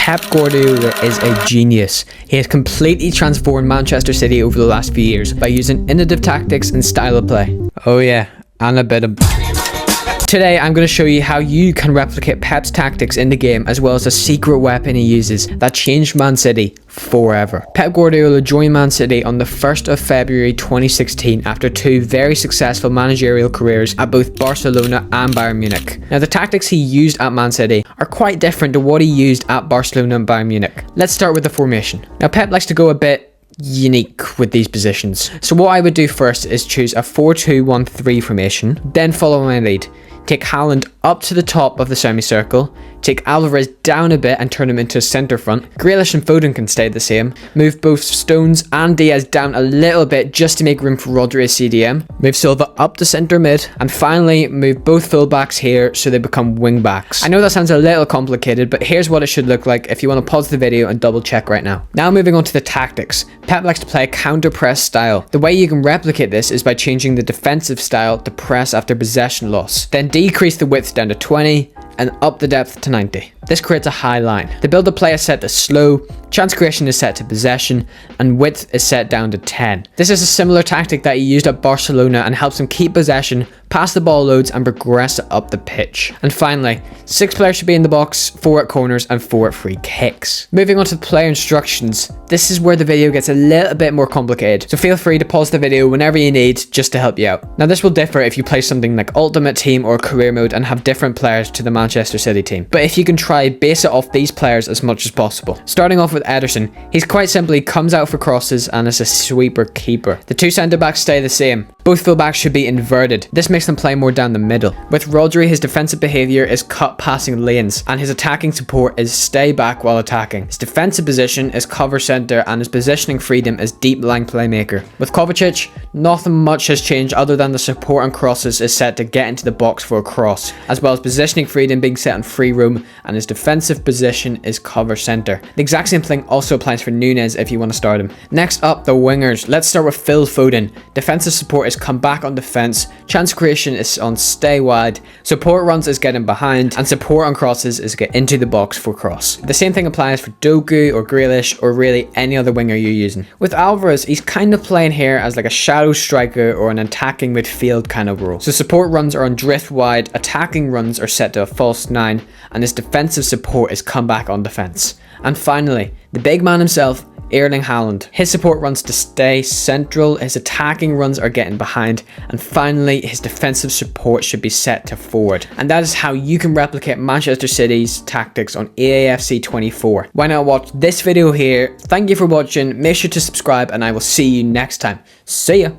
Pep Guardiola is a genius. He has completely transformed Manchester City over the last few years by using innovative tactics and style of play. Oh yeah, and a bit of... Today I'm going to show you how you can replicate Pep's tactics in the game, as well as a secret weapon he uses that changed Man City forever. Pep Guardiola joined Man City on the 1st of February 2016 after two very successful managerial careers at both Barcelona and Bayern Munich. Now the tactics he used at Man City are quite different to what he used at Barcelona and Bayern Munich. Let's start with the formation. Now Pep likes to go a bit unique with these positions. So what I would do first is choose a 4-2-1-3 formation, then follow my lead. Take Haaland up to the top of the semicircle, take Alvarez down a bit and turn him into a centre front. Grealish and Foden can stay the same. Move both Stones and Diaz down a little bit just to make room for Rodri as CDM. Move Silva up to centre mid, and finally move both fullbacks here so they become wing backs. I know that sounds a little complicated, but here's what it should look like if you want to pause the video and double check right now. Now moving on to the tactics. Pep likes to play a counter press style. The way you can replicate this is by changing the defensive style to press after possession loss. Then decrease the width down to 20 and up the depth to 90. This creates a high line. The build of play is set to slow, chance creation is set to possession, and width is set down to 10. This is a similar tactic that he used at Barcelona and helps him keep possession, pass the ball loads, and progress up the pitch. And finally, 6 players should be in the box, 4 at corners, and 4 at free kicks. Moving on to the player instructions, this is where the video gets a little bit more complicated, so feel free to pause the video whenever you need just to help you out. Now this will differ if you play something like Ultimate Team or Career Mode and have different players to the Manchester City team, but if you can try, base it off these players as much as possible. Starting off with Ederson, he's quite simply comes out for crosses and is a sweeper keeper. The 2 centre backs stay the same. Both fullbacks should be inverted. This makes them play more down the middle. With Rodri, his defensive behaviour is cut passing lanes, and his attacking support is stay back while attacking. His defensive position is cover centre, and his positioning freedom is deep line playmaker. With Kovacic, nothing much has changed other than the support on crosses is set to get into the box for a cross, as well as positioning freedom being set on free roam, and his defensive position is cover centre. The exact same thing also applies for Nunez if you want to start him. Next up, the wingers. Let's start with Phil Foden. Defensive support is come back on defence, chance creation is on stay wide, support runs is getting behind, and support on crosses is get into the box for cross. The same thing applies for Doku or Grealish or really any other winger you're using. With Alvarez, he's kind of playing here as like a shadow striker or an attacking midfield kind of role. So support runs are on drift wide, attacking runs are set to a false 9, and his defensive support is come back on defence. And finally, the big man himself, Erling Haaland. His support runs to stay central, his attacking runs are getting behind, and finally his defensive support should be set to forward. And that is how you can replicate Manchester City's tactics on EAFC 24. Why not watch this video here? Thank you for watching, make sure to subscribe, and I will see you next time. See ya!